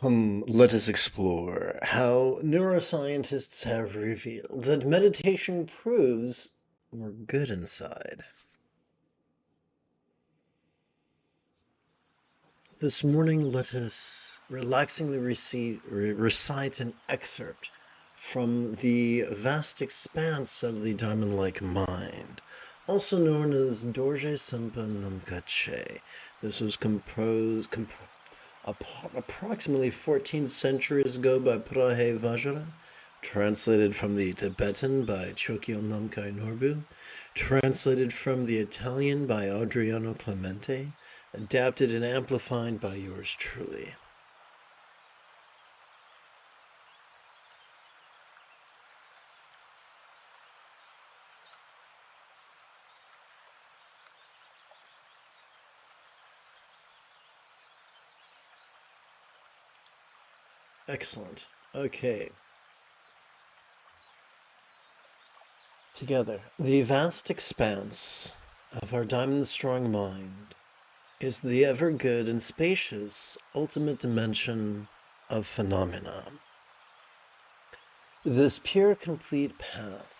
Let us explore how neuroscientists have revealed that meditation proves we're good inside. This morning, let us relaxingly recite an excerpt from the vast expanse of the diamond-like mind, also known as Dorje Sempa Namkache. This was composed approximately 14 centuries ago by Prahe Vajra, translated from the Tibetan by Chokyo Namkai Norbu, translated from the Italian by Adriano Clemente, adapted and amplified by yours truly. Excellent. Okay. Together, the vast expanse of our diamond-strong mind is the ever-good and spacious ultimate dimension of phenomena. This pure, complete path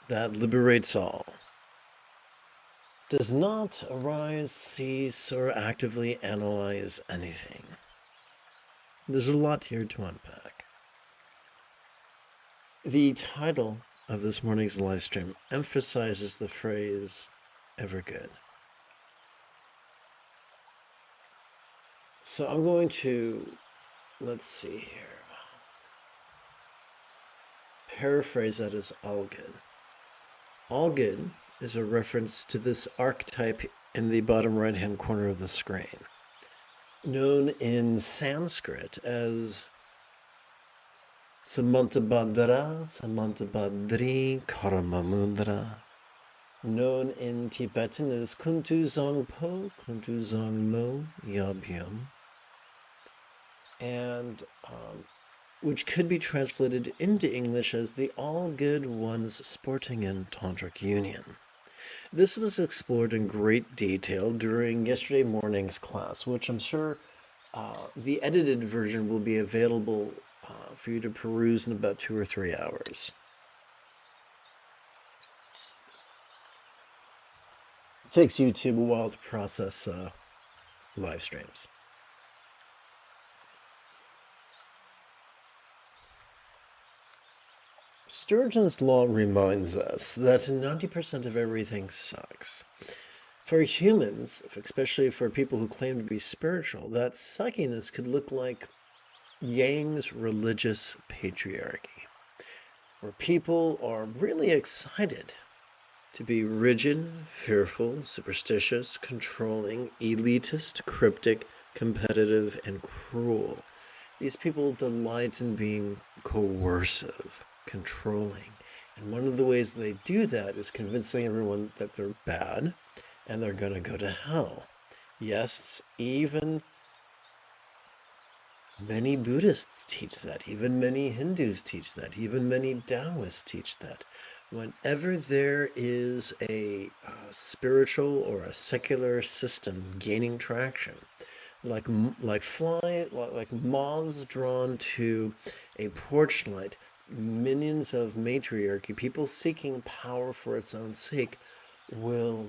that liberates all does not arise, cease, or actively analyze anything. There's a lot here to unpack. The title of this morning's live stream emphasizes the phrase, ever good. So I'm going to, let's see here, paraphrase that as all good. All good is a reference to this archetype in the bottom right-hand corner of the screen, known in Sanskrit as Samantabhadra, Samantabhadri, Karamamudra, known in Tibetan as Kuntu Zongpo, Kuntu Zongmo, Yabhyam, and which could be translated into English as the all-good one's sporting and tantric union. This was explored in great detail during yesterday morning's class, which I'm sure the edited version will be available for you to peruse in about 2 or 3 hours. It takes YouTube a while to process live streams. Sturgeon's law reminds us that 90% of everything sucks. For humans, especially for people who claim to be spiritual, that suckiness could look like Yang's religious patriarchy, where people are really excited to be rigid, fearful, superstitious, controlling, elitist, cryptic, competitive, and cruel. These people delight in being coercive, controlling. And one of the ways they do that is convincing everyone that they're bad and they're going to go to hell. Yes, even many Buddhists teach that. Even many Hindus teach that. Even many Taoists teach that. Whenever there is a spiritual or a secular system gaining traction, like moths drawn to a porch light, minions of matriarchy, people seeking power for its own sake, will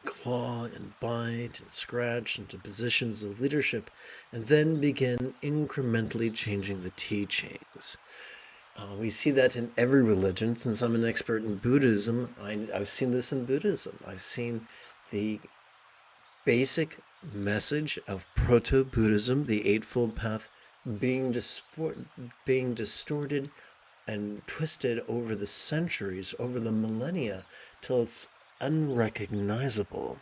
claw and bite and scratch into positions of leadership and then begin incrementally changing the teachings. We see that in every religion. Since I'm an expert in Buddhism, I've seen this in Buddhism. I've seen the basic message of proto-Buddhism, the Eightfold Path, being distorted and twisted over the centuries, over the millennia, till it's unrecognizable.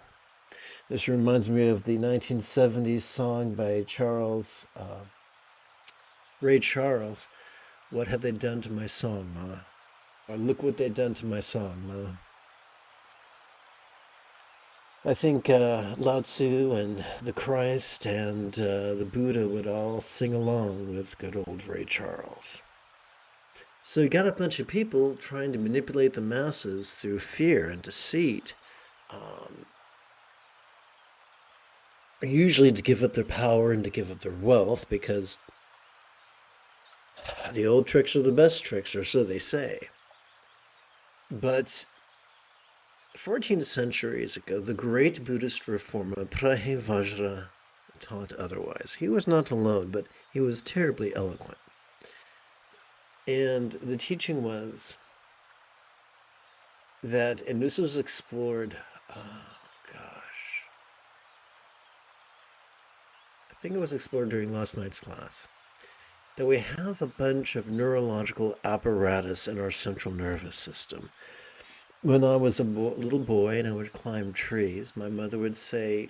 This reminds me of the 1970s song by Ray Charles, "What Have They Done to My Song, Ma?" Or "Look What They've Done to My Song, Ma." I think Lao Tzu and the Christ and the Buddha would all sing along with good old Ray Charles. So you got a bunch of people trying to manipulate the masses through fear and deceit. usually to give up their power and to give up their wealth, because the old tricks are the best tricks, or so they say. But 14 centuries ago, the great Buddhist reformer Vajra taught otherwise. He was not alone, but he was terribly eloquent. And the teaching was that, and this was explored, oh gosh, I think it was explored during last night's class, that we have a bunch of neurological apparatus in our central nervous system. When I was a little boy and I would climb trees, my mother would say,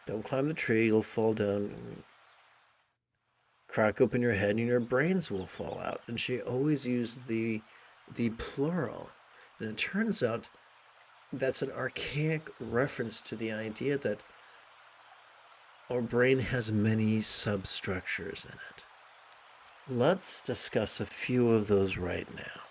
"Don't climb the tree, you'll fall down, crack open your head, and your brains will fall out." And she always used the plural. And it turns out that's an archaic reference to the idea that our brain has many substructures in it. Let's discuss a few of those right now.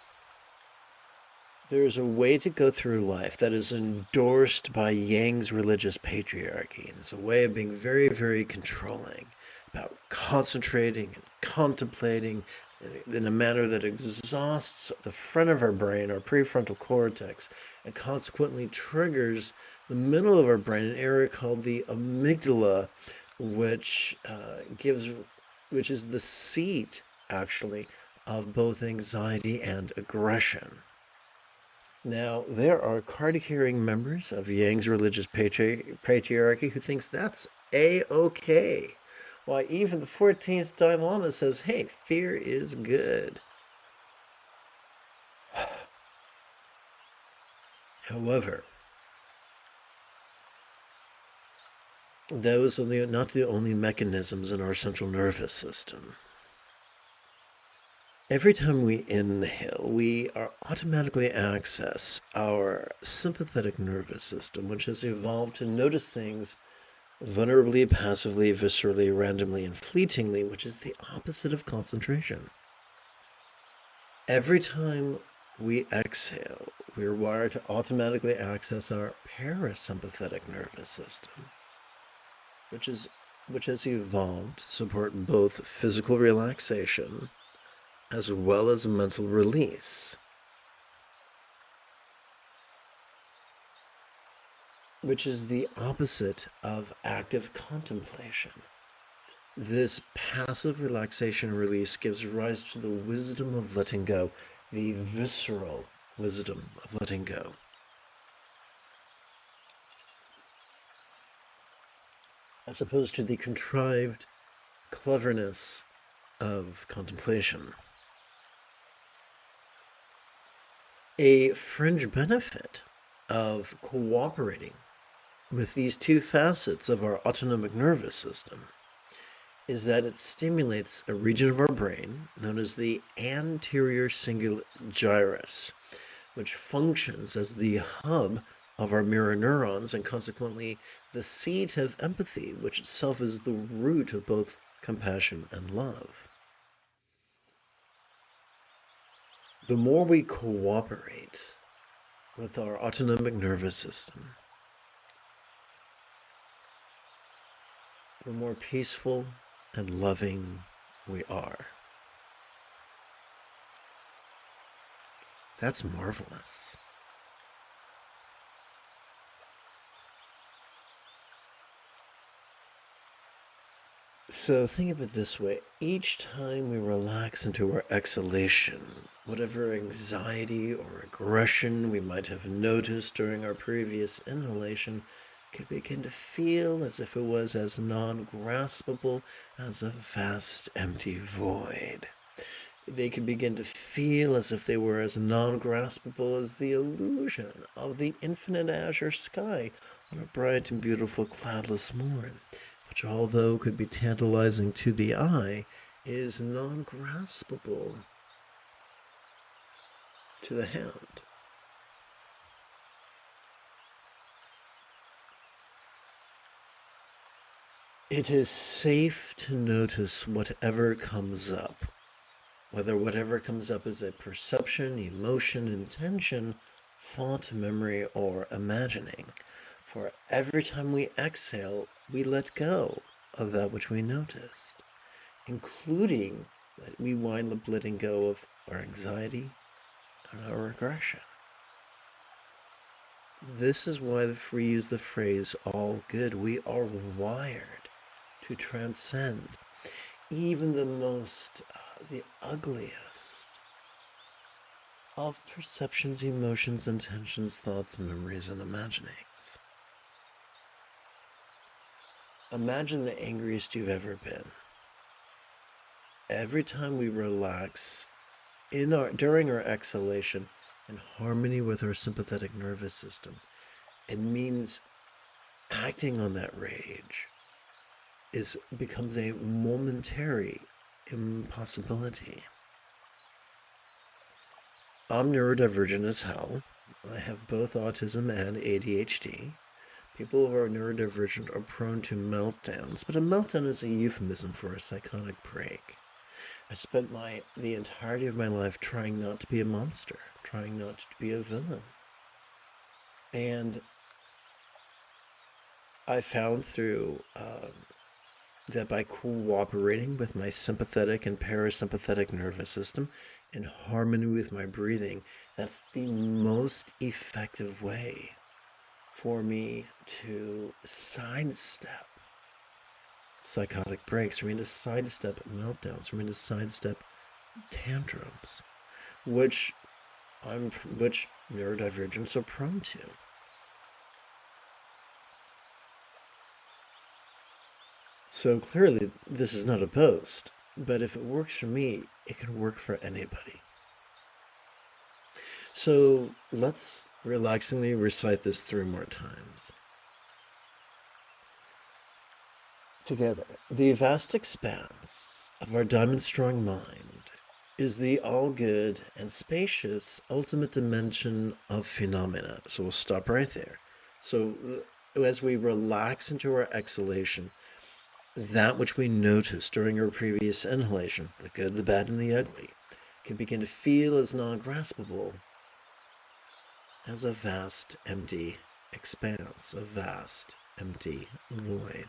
There's a way to go through life that is endorsed by Yang's religious patriarchy. And it's a way of being very, very controlling, about concentrating and contemplating in a manner that exhausts the front of our brain, our prefrontal cortex, and consequently triggers the middle of our brain, an area called the amygdala, which which is the seat, actually, of both anxiety and aggression. Now, there are card-carrying members of Yang's religious patriarchy who thinks that's A-okay. Why, even the 14th Dalai Lama says, hey, fear is good. However, those are not the only mechanisms in our central nervous system. Every time we inhale, we automatically access our sympathetic nervous system, which has evolved to notice things vulnerably, passively, viscerally, randomly, and fleetingly, which is the opposite of concentration. Every time we exhale, we're wired to automatically access our parasympathetic nervous system, which has evolved to support both physical relaxation as well as mental release, which is the opposite of active contemplation. This passive relaxation and release gives rise to the wisdom of letting go, the visceral wisdom of letting go. As opposed to the contrived cleverness of contemplation. A fringe benefit of cooperating with these two facets of our autonomic nervous system is that it stimulates a region of our brain known as the anterior cingulate gyrus, which functions as the hub of our mirror neurons and consequently the seat of empathy, which itself is the root of both compassion and love. The more we cooperate with our autonomic nervous system, the more peaceful and loving we are. That's marvelous. So think of it this way. Each time we relax into our exhalation, whatever anxiety or aggression we might have noticed during our previous inhalation could begin to feel as if it was as non-graspable as a vast empty void. They could begin to feel as if they were as non-graspable as the illusion of the infinite azure sky on a bright and beautiful cloudless morn, which, although could be tantalizing to the eye, is non-graspable to the hand. It is safe to notice whatever comes up, whether whatever comes up is a perception, emotion, intention, thought, memory, or imagining. For every time we exhale, we let go of that which we noticed, including that we wind up letting go of our anxiety and our aggression. This is why we use the phrase all good. We are wired to transcend even the ugliest of perceptions, emotions, intentions, thoughts, memories, and imaginings. Imagine the angriest you've ever been. Every time we relax during our exhalation in harmony with our sympathetic nervous system, it means acting on that rage becomes a momentary impossibility. I'm neurodivergent as hell. I have both autism and ADHD. People who are neurodivergent are prone to meltdowns, but a meltdown is a euphemism for a psychotic break. I spent the entirety of my life trying not to be a monster, trying not to be a villain. And I found through that by cooperating with my sympathetic and parasympathetic nervous system in harmony with my breathing, that's the most effective way for me to sidestep psychotic breaks, for me to sidestep meltdowns, for me to sidestep tantrums, which neurodivergents are prone to. So clearly, this is not a boast, but if it works for me, it can work for anybody. So let's relaxingly recite this 3 more times. Together, the vast expanse of our diamond-strong mind is the all-good and spacious ultimate dimension of phenomena. So we'll stop right there. So as we relax into our exhalation, that which we noticed during our previous inhalation, the good, the bad, and the ugly, can begin to feel as non-graspable as a vast, empty expanse, a vast, empty void.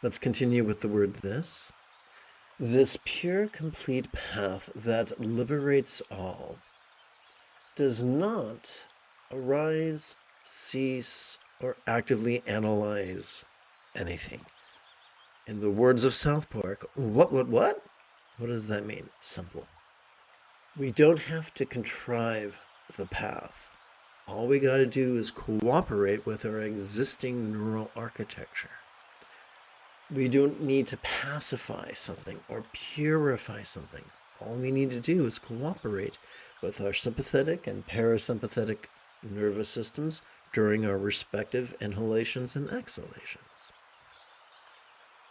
Let's continue with the word this. This pure, complete path that liberates all does not arise, cease, or actively analyze anything. In the words of South Park, what? What does that mean? Simple. We don't have to contrive the path. All we got to do is cooperate with our existing neural architecture. We don't need to pacify something or purify something. All we need to do is cooperate with our sympathetic and parasympathetic nervous systems during our respective inhalations and exhalations.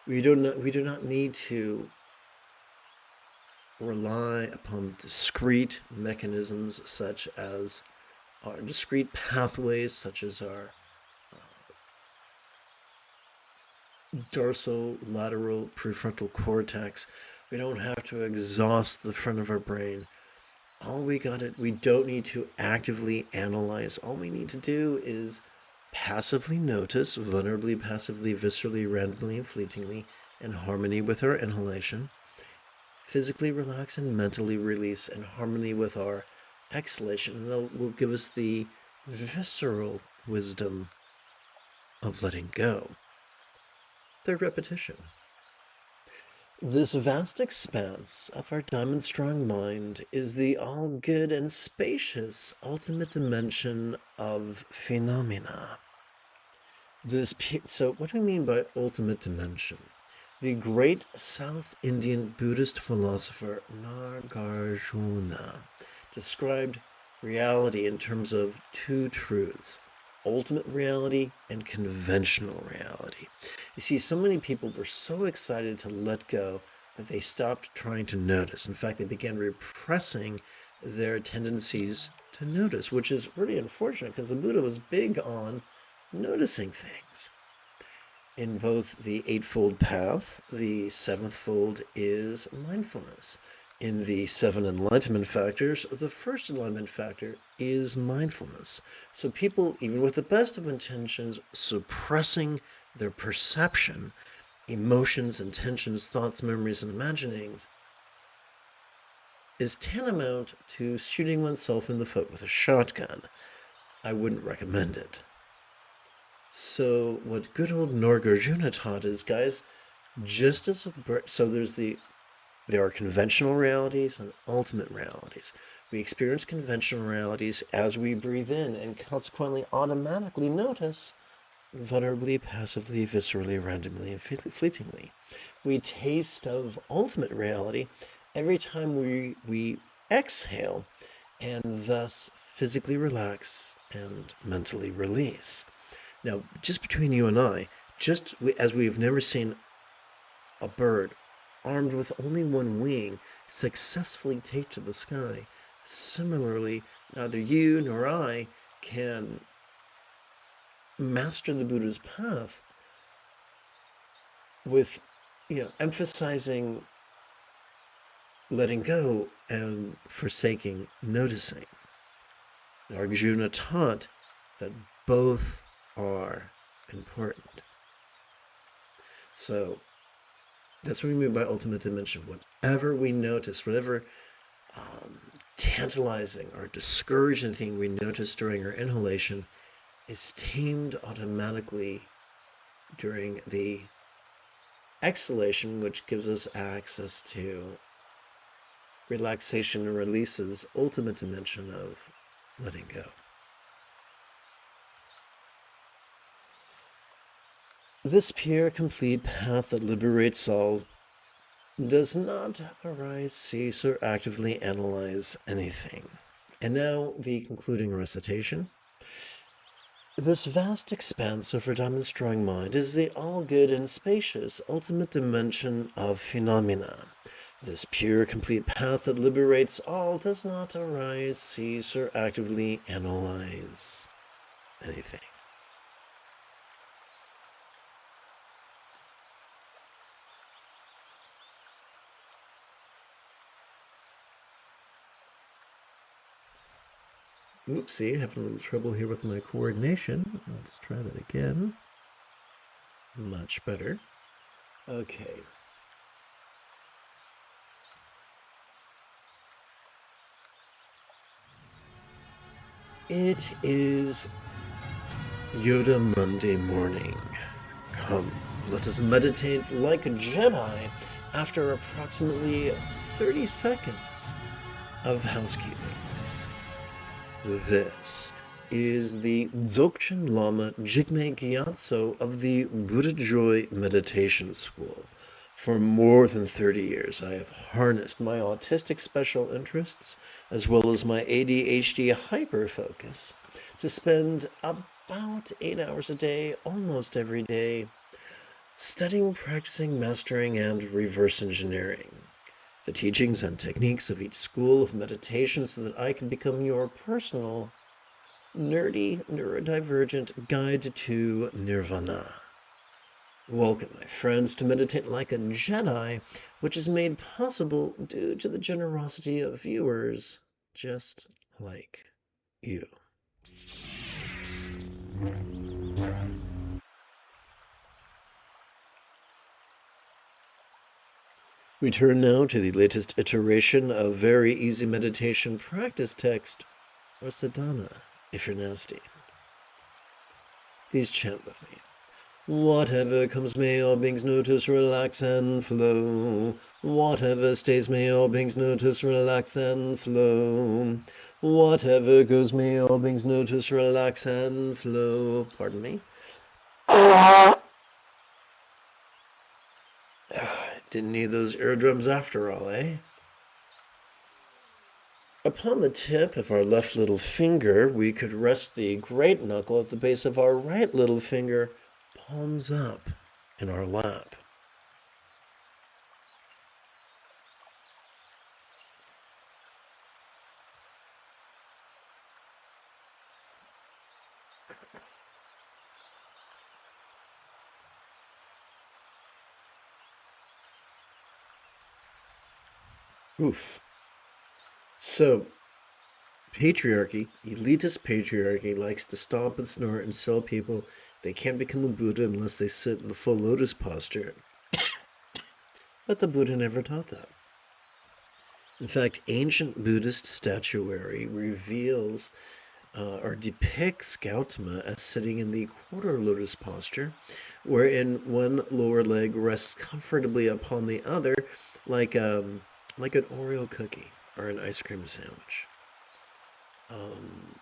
We do not need to rely upon discrete mechanisms such as our discrete pathways, such as our dorsolateral prefrontal cortex. We don't have to exhaust the front of our brain. We don't need to actively analyze. All we need to do is passively notice, vulnerably, passively, viscerally, randomly, and fleetingly, in harmony with our inhalation, physically relax and mentally release in harmony with our exhalation, and that will give us the visceral wisdom of letting go. Third repetition. This vast expanse of our diamond-strong mind is the all-good and spacious ultimate dimension of phenomena. So what do we mean by ultimate dimension? The great South Indian Buddhist philosopher Nagarjuna described reality in terms of 2 truths: ultimate reality and conventional reality. You see, so many people were so excited to let go that they stopped trying to notice. In fact, they began repressing their tendencies to notice, which is really unfortunate because the Buddha was big on noticing things. In both the Eightfold Path, the 7th fold is mindfulness. In the 7 enlightenment factors, the first enlightenment factor is mindfulness. So people, even with the best of intentions, suppressing their perception, emotions, intentions, thoughts, memories, and imaginings is tantamount to shooting oneself in the foot with a shotgun. I wouldn't recommend it. So what good old Nagarjuna taught is, guys, just as so there are conventional realities and ultimate realities. We experience conventional realities as we breathe in and consequently automatically notice vulnerably, passively, viscerally, randomly, and fleetingly. We taste of ultimate reality every time we exhale and thus physically relax and mentally release. Now, just between you and I, as we've never seen a bird armed with only one wing successfully take to the sky, similarly, neither you nor I can master the Buddha's path with, emphasizing letting go and forsaking noticing. Arjuna taught that both are important. So that's what we mean by ultimate dimension. Whatever we notice, whatever tantalizing or discouraging thing we notice during our inhalation is tamed automatically during the exhalation, which gives us access to relaxation and releases ultimate dimension of letting go. This pure, complete path that liberates all does not arise, cease, or actively analyze anything. And now the concluding recitation. This vast expanse of our diamond strong mind is the all-good and spacious ultimate dimension of phenomena. This pure, complete path that liberates all does not arise, cease, or actively analyze anything. Oopsie, having a little trouble here with my coordination. Let's try that again. Much better. Okay. It is Yoda Monday morning. Come, let us meditate like a Jedi after approximately 30 seconds of housekeeping. This is the Dzogchen Lama Jigme Gyatso of the Buddha Joy Meditation School. For more than 30 years, I have harnessed my autistic special interests as well as my ADHD hyperfocus to spend about 8 hours a day, almost every day, studying, practicing, mastering, and reverse engineering the teachings and techniques of each school of meditation so that I can become your personal, nerdy, neurodivergent guide to nirvana. Welcome, my friends, to Meditate Like a Jedi, which is made possible due to the generosity of viewers just like you. We turn now to the latest iteration of very easy meditation practice text, or sadhana, if you're nasty. Please chant with me. Whatever comes may all beings notice, relax and flow. Whatever stays may all beings notice, relax and flow. Whatever goes may all beings notice, relax and flow. Pardon me. Didn't need those eardrums after all, eh? Upon the tip of our left little finger, we could rest the great knuckle at the base of our right little finger, palms up in our lap. Oof. So, patriarchy, elitist patriarchy, likes to stomp and snort and tell people they can't become a Buddha unless they sit in the full lotus posture. But the Buddha never taught that. In fact, ancient Buddhist statuary reveals or depicts Gautama as sitting in the quarter lotus posture, wherein one lower leg rests comfortably upon the other, like like an Oreo cookie or an ice cream sandwich. Um,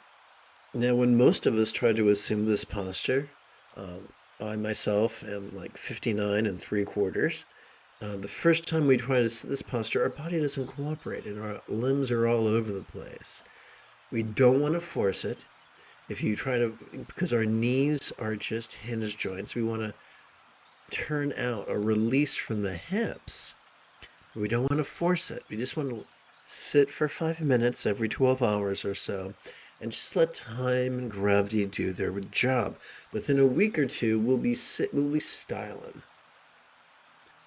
Now, when most of us try to assume this posture, I myself am like 59 and 3/4. The first time we try to sit this posture, our body doesn't cooperate and our limbs are all over the place. We don't want to force it. If you try to, because our knees are just hinge joints, we want to turn out or release from the hips. We don't want to force it. We just want to sit for 5 minutes every 12 hours or so and just let time and gravity do their job. Within a week or two, we'll be styling.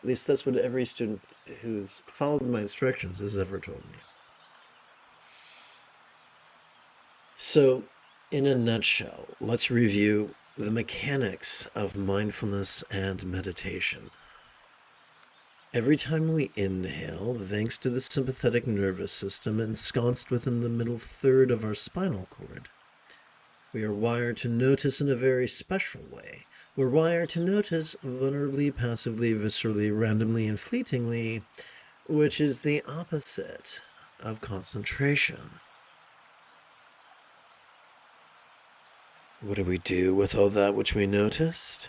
At least that's what every student who's followed my instructions has ever told me. So, in a nutshell, let's review the mechanics of mindfulness and meditation. Every time we inhale, thanks to the sympathetic nervous system ensconced within the middle third of our spinal cord, we are wired to notice in a very special way. We're wired to notice vulnerably, passively, viscerally, randomly, and fleetingly, which is the opposite of concentration. What do we do with all that which we noticed?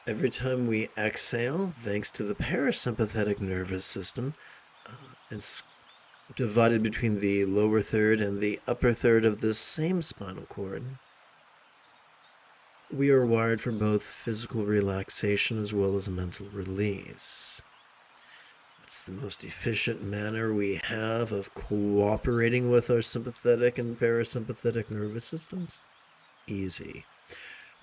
Every time we exhale, thanks to the parasympathetic nervous system, it's divided between the lower third and the upper third of this same spinal cord. We are wired for both physical relaxation as well as mental release. It's the most efficient manner we have of cooperating with our sympathetic and parasympathetic nervous systems. Easy.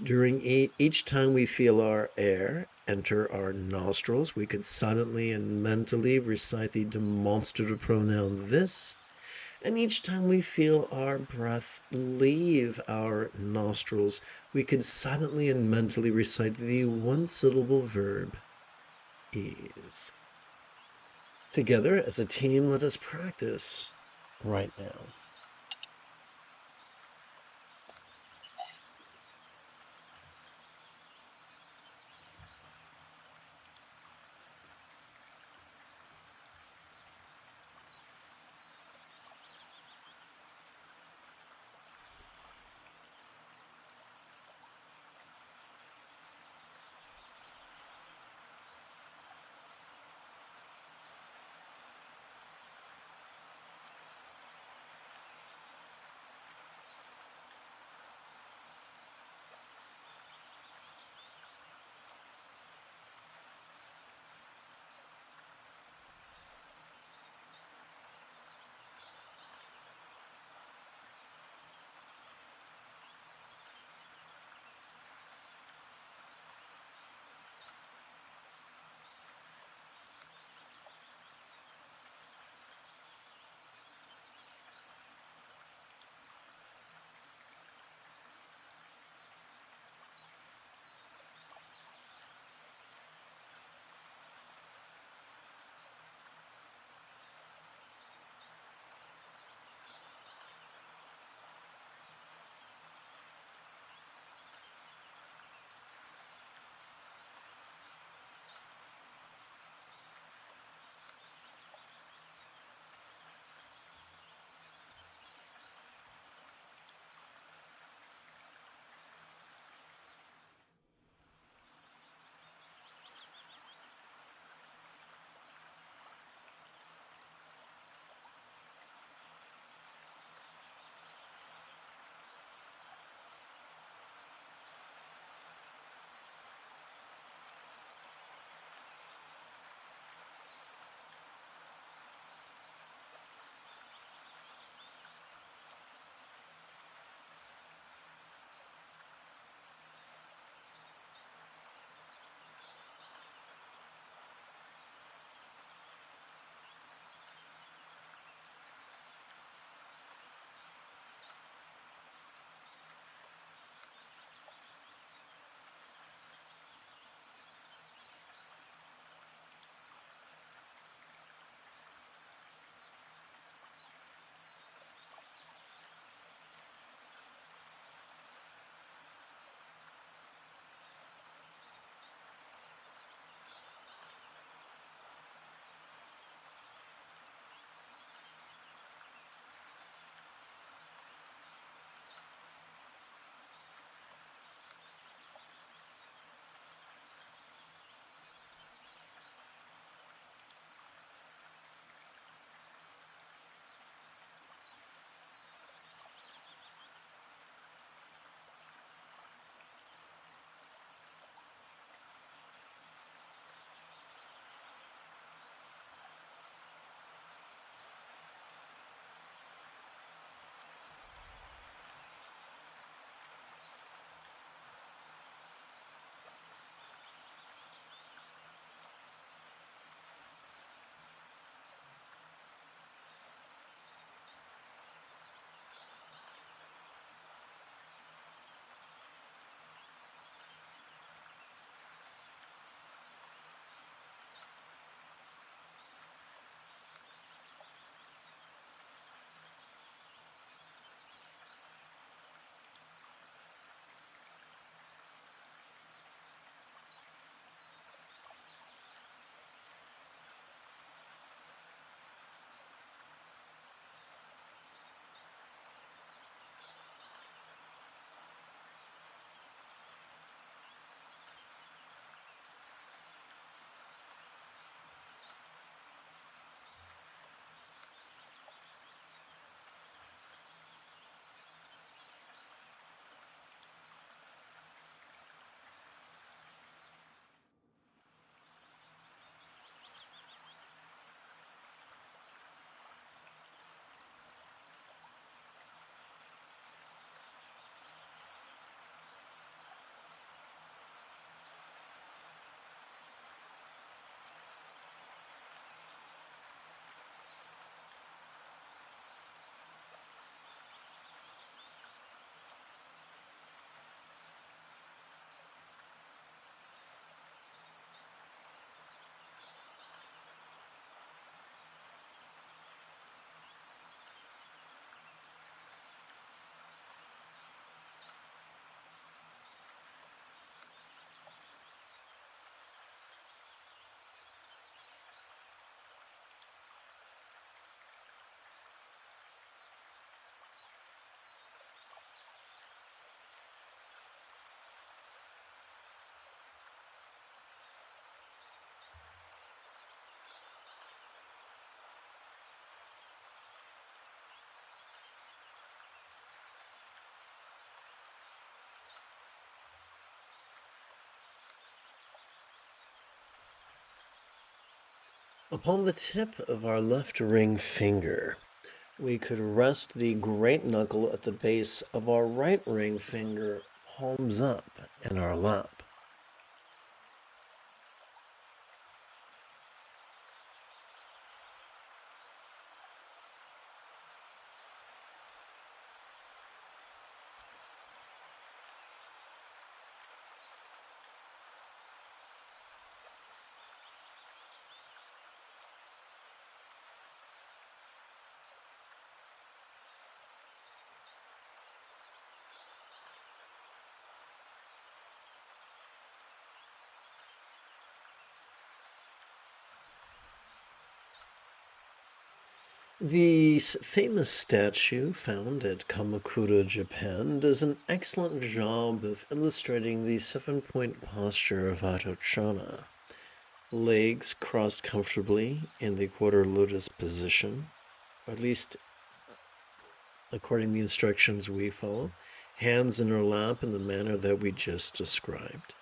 During each time we feel our air enter our nostrils, we could silently and mentally recite the demonstrative pronoun this, and each time we feel our breath leave our nostrils, we could silently and mentally recite the one-syllable verb ease. Together as a team, let us practice right now. Upon the tip of our left ring finger, we could rest the great knuckle at the base of our right ring finger, palms up in our lap. The famous statue found at Kamakura, Japan, does an excellent job of illustrating the 7-point posture of Atochana. Legs crossed comfortably in the quarter lotus position, or at least according to the instructions we follow. Hands in our lap in the manner that we just described.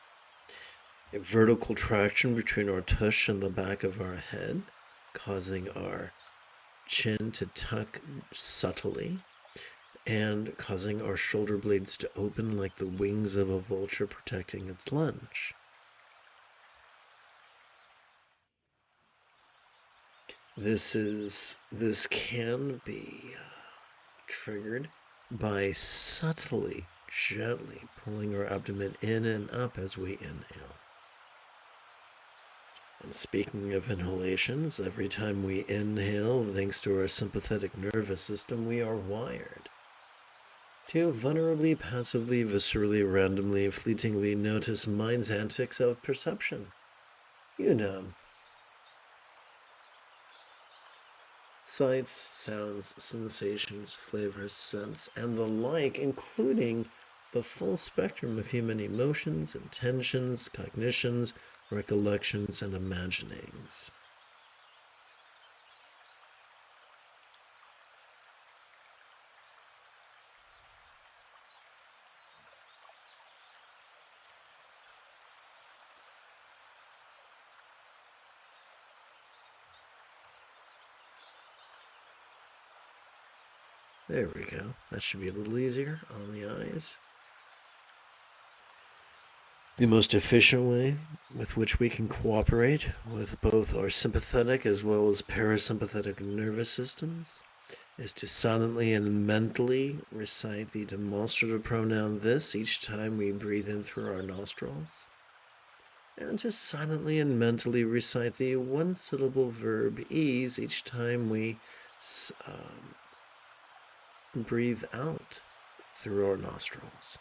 A vertical traction between our tush and the back of our head, causing our chin to tuck subtly and causing our shoulder blades to open like the wings of a vulture protecting its lunch. This can be triggered by subtly, gently pulling our abdomen in and up as we inhale. And speaking of inhalations, every time we inhale, thanks to our sympathetic nervous system, we are wired to vulnerably, passively, viscerally, randomly, fleetingly notice mind's antics of perception. You know. Sights, sounds, sensations, flavors, scents, and the like, including the full spectrum of human emotions, intentions, cognitions, recollections, and imaginings. There we go. That should be a little easier on the eyes. The most efficient way with which we can cooperate with both our sympathetic as well as parasympathetic nervous systems is to silently and mentally recite the demonstrative pronoun this each time we breathe in through our nostrils, and to silently and mentally recite the one-syllable verb ease each time we breathe out through our nostrils.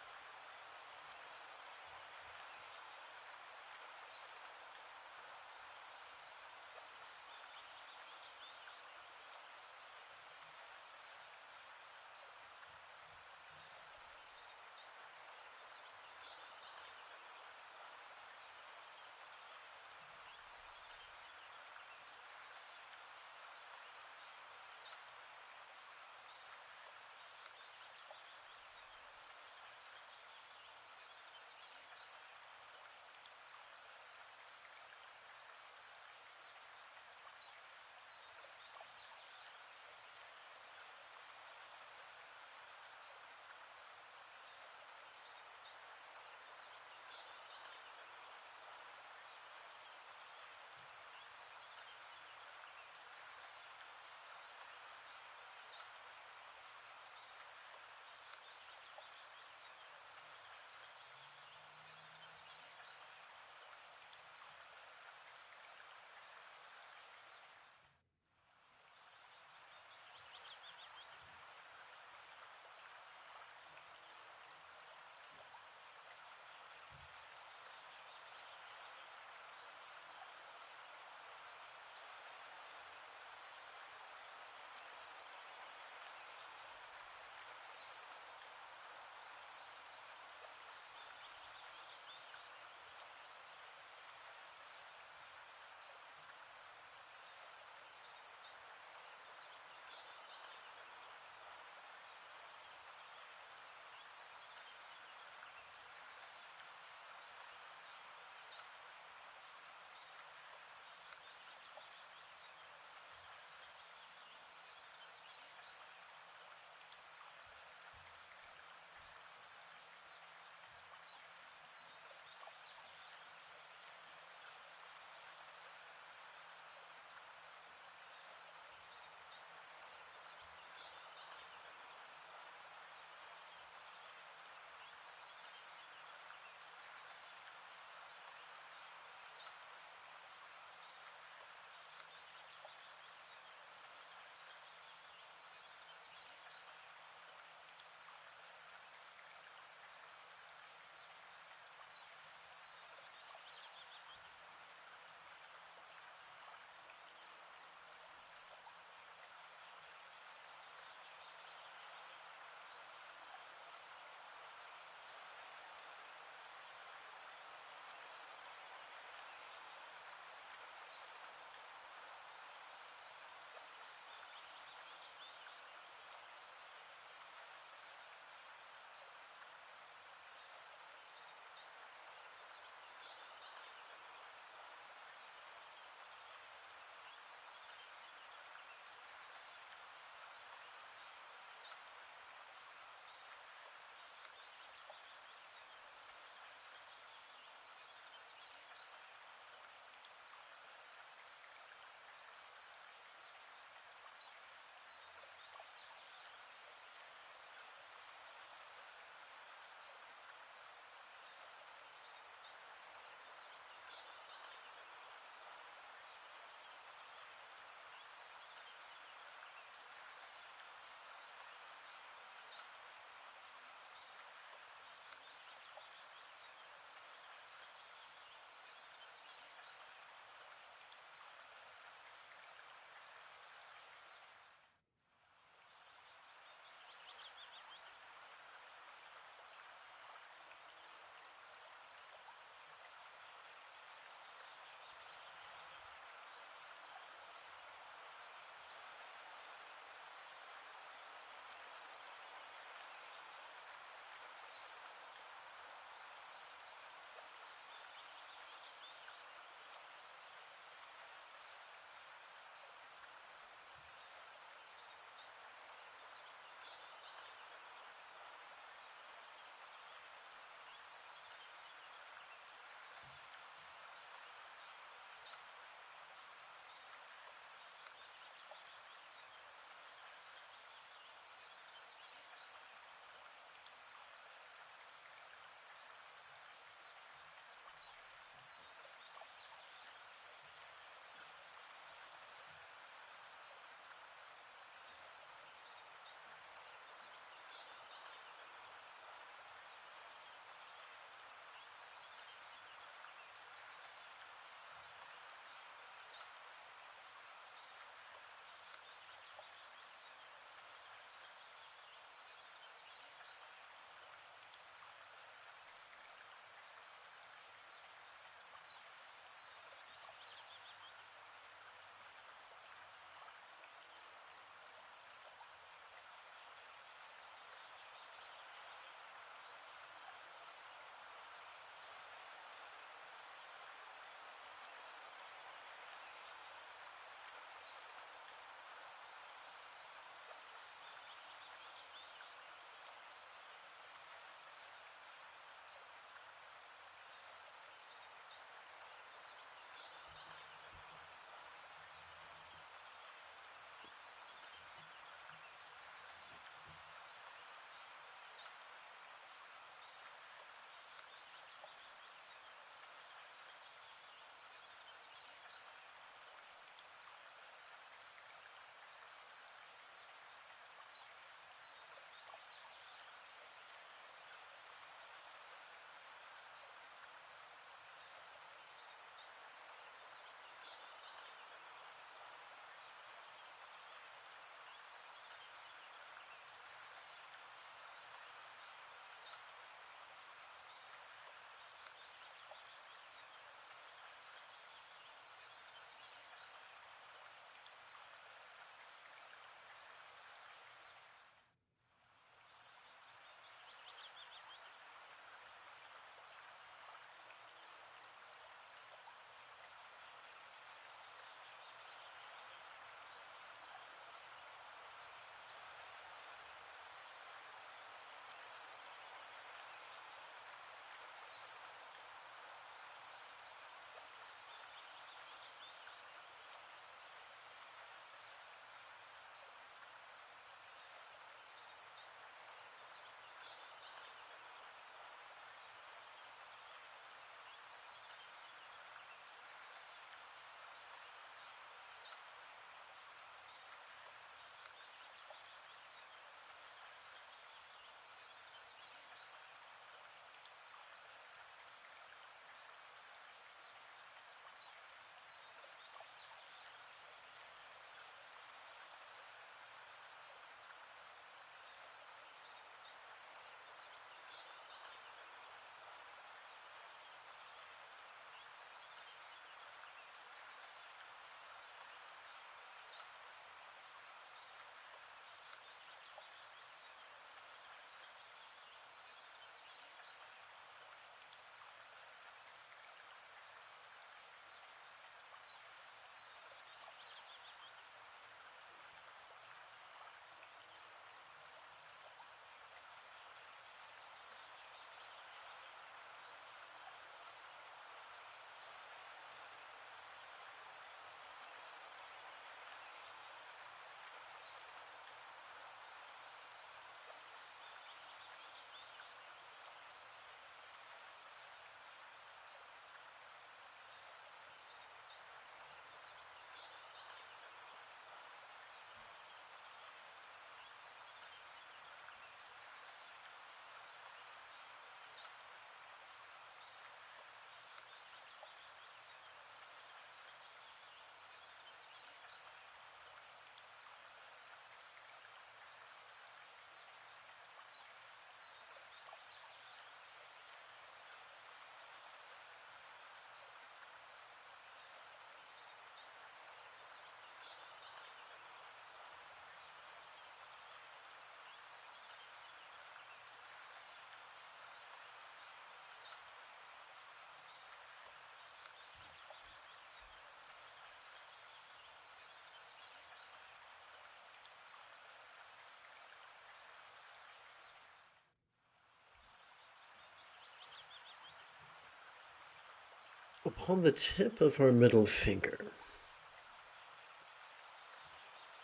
Upon the tip of our middle finger,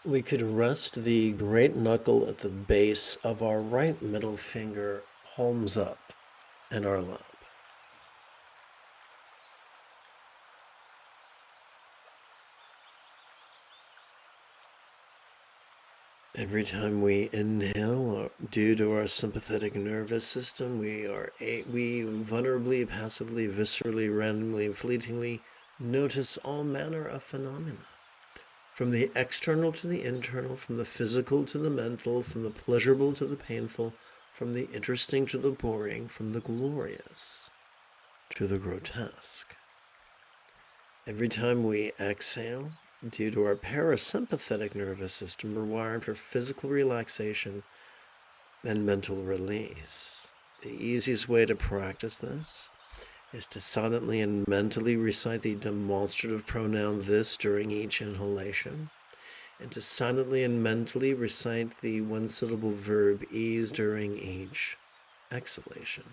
we could rest the great knuckle at the base of our right middle finger, palms up, in our lap. Every time we inhale, due to our sympathetic nervous system, we vulnerably, passively, viscerally, randomly, fleetingly notice all manner of phenomena. From the external to the internal, from the physical to the mental, from the pleasurable to the painful, from the interesting to the boring, from the glorious to the grotesque. Every time we exhale, due to our parasympathetic nervous system, we're wired for physical relaxation and mental release. The easiest way to practice this is to silently and mentally recite the demonstrative pronoun this during each inhalation, and to silently and mentally recite the one-syllable verb ease during each exhalation.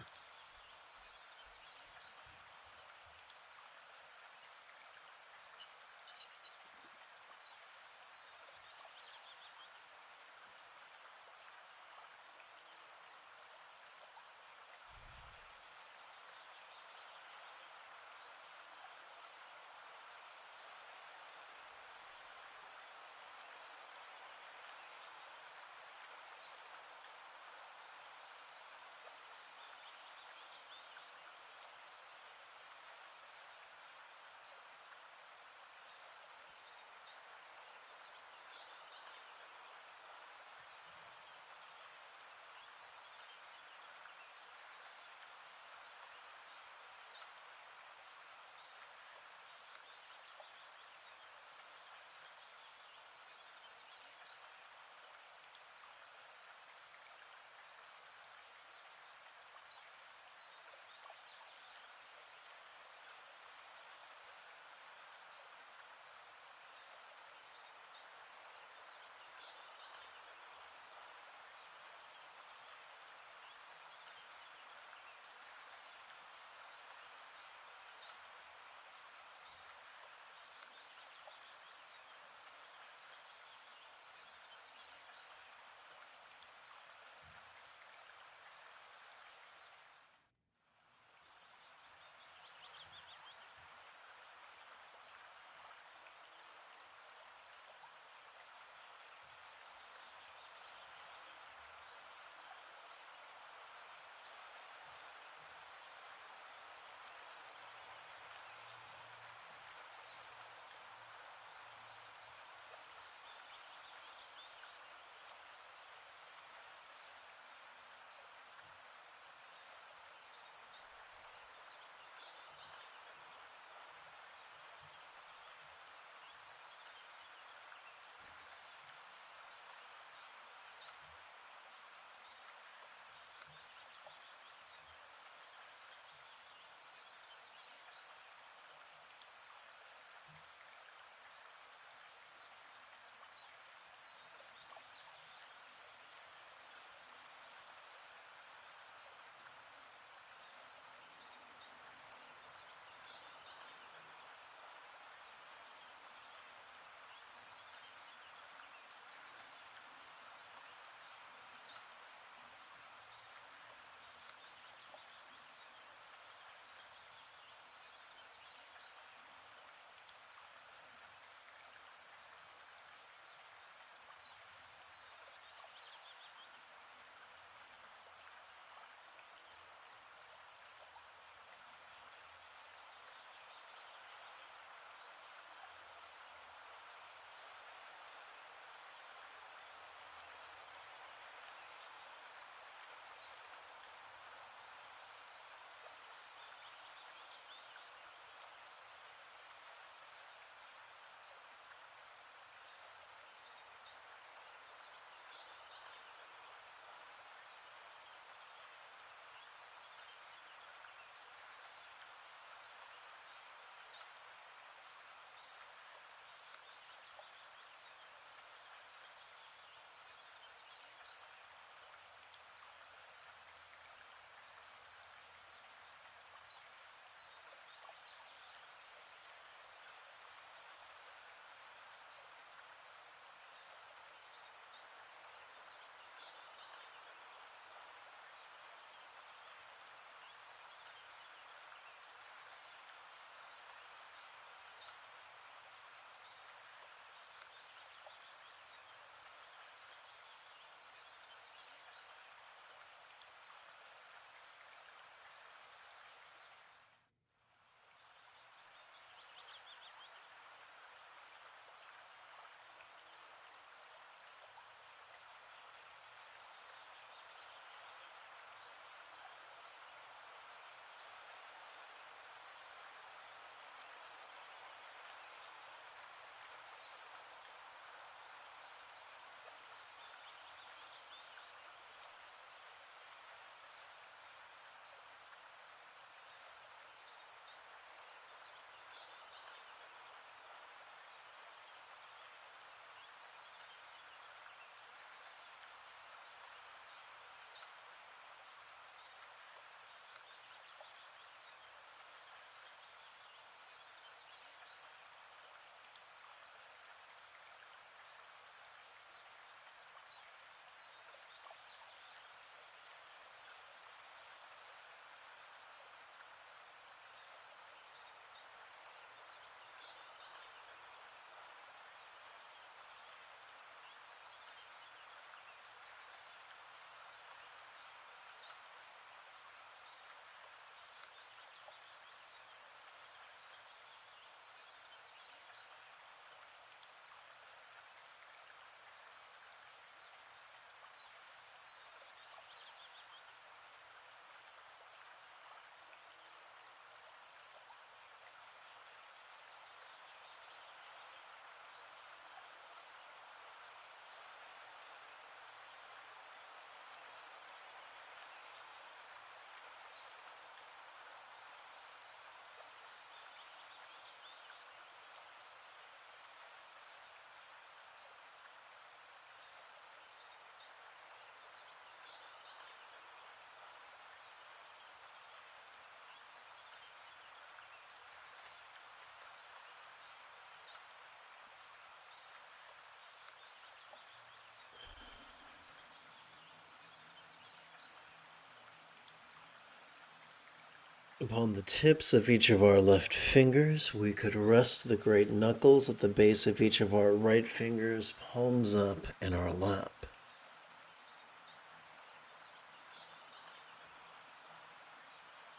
Upon the tips of each of our left fingers, we could rest the great knuckles at the base of each of our right fingers, palms up in our lap.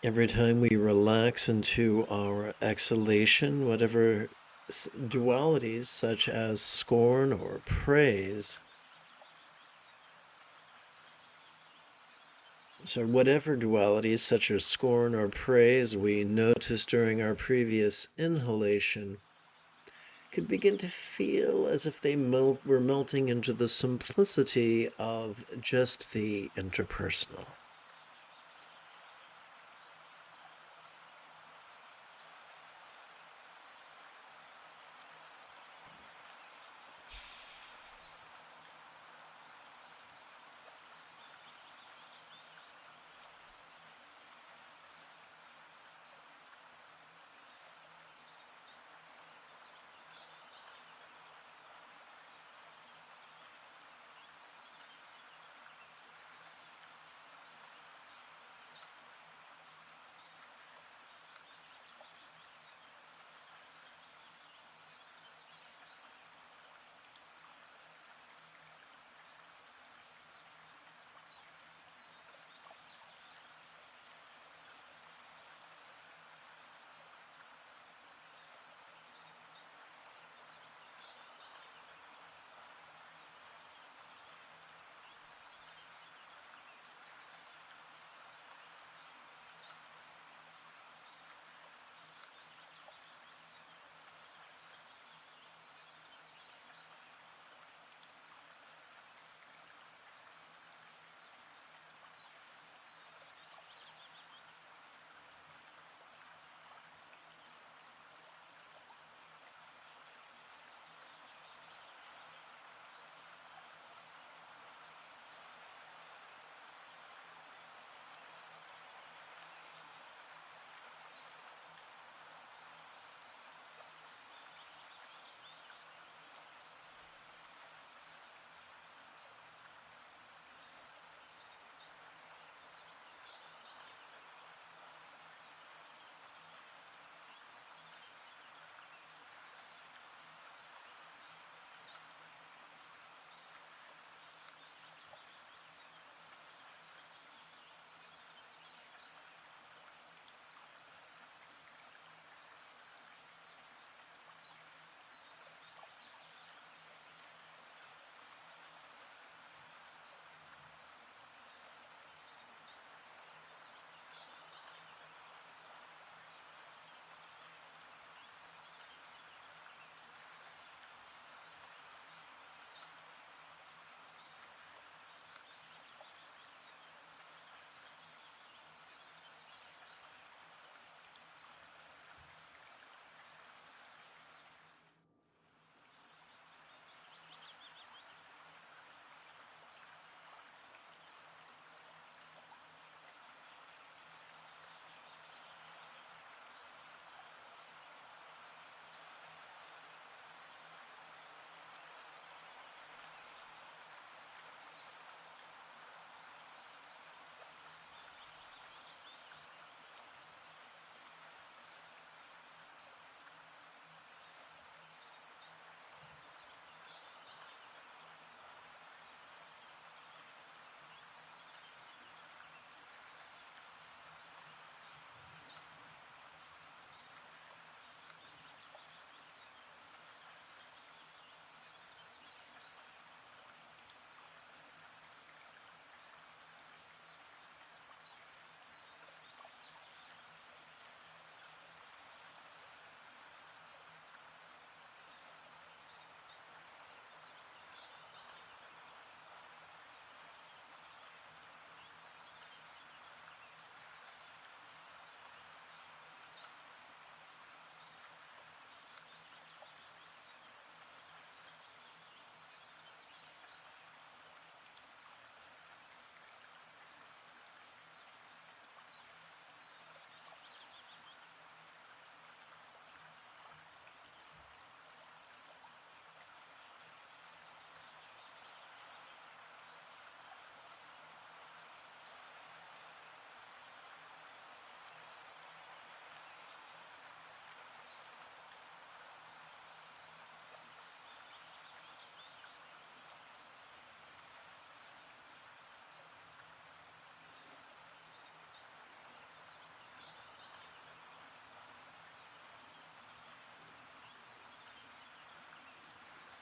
Every time we relax into our exhalation, whatever dualities such as scorn or praise, so whatever dualities such as scorn or praise we noticed during our previous inhalation could begin to feel as if they were melting into the simplicity of just the interpersonal.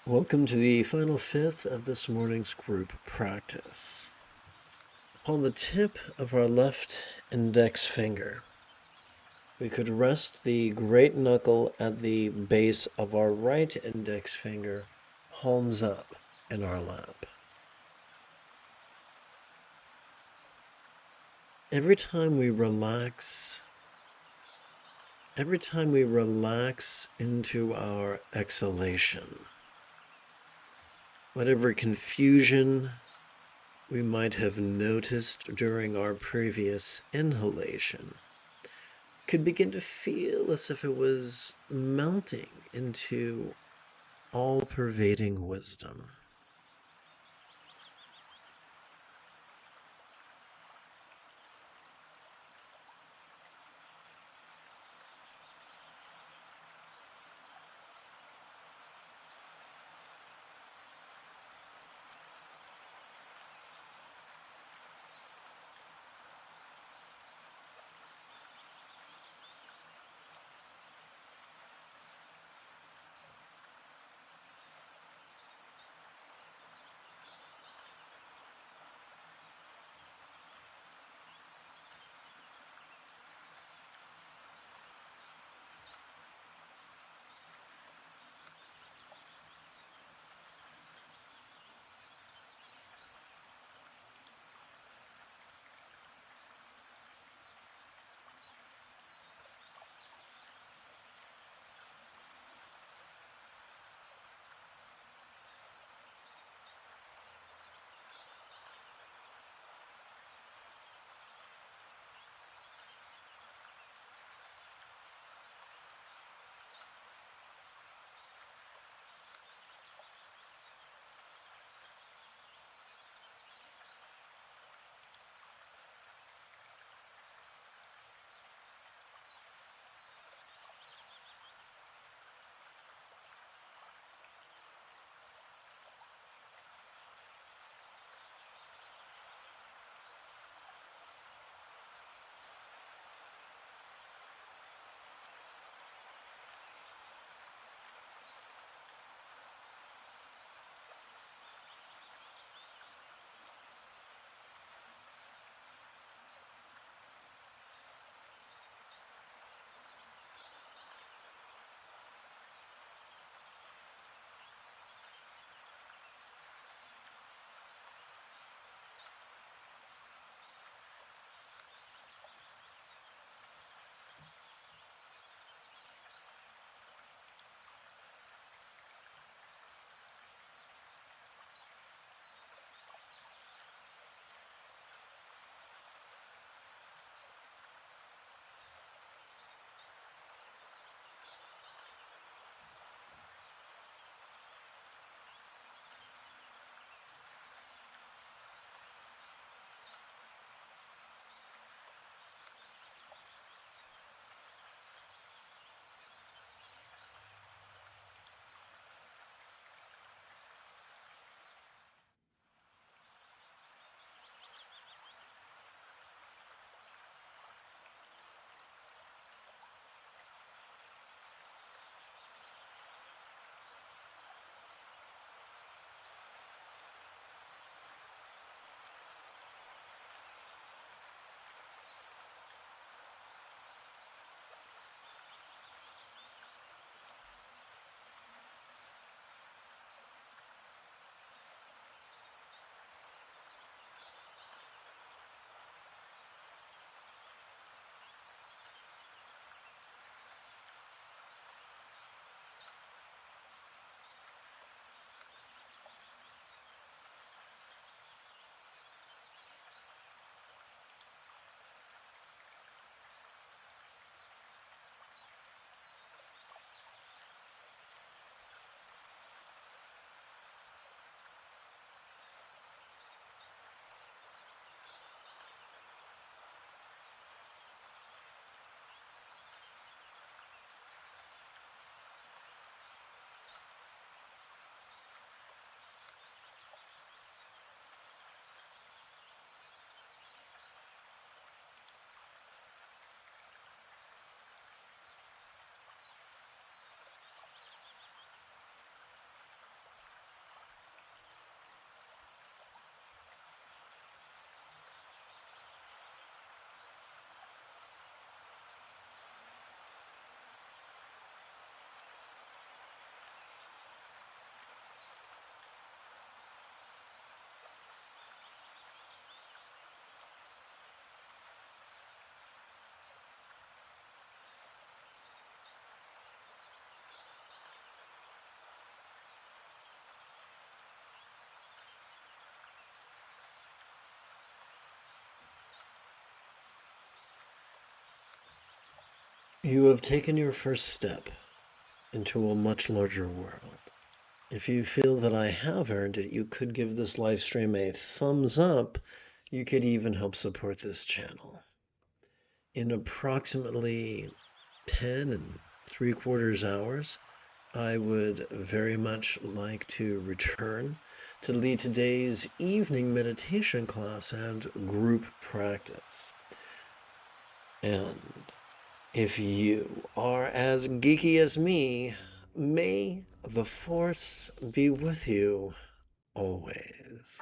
Welcome to the final fifth of this morning's group practice. Upon the tip of our left index finger, we could rest the great knuckle at the base of our right index finger, palms up in our lap. Every time we relax into our exhalation, whatever confusion we might have noticed during our previous inhalation could begin to feel as if it was melting into all-pervading wisdom. You have taken your first step into a much larger world. If you feel that I have earned it, you could give this live stream a thumbs up. You could even help support this channel. In approximately 10 and 3/4 hours, I would very much like to return to lead today's evening meditation class and group practice. And if you are as geeky as me, may the Force be with you always.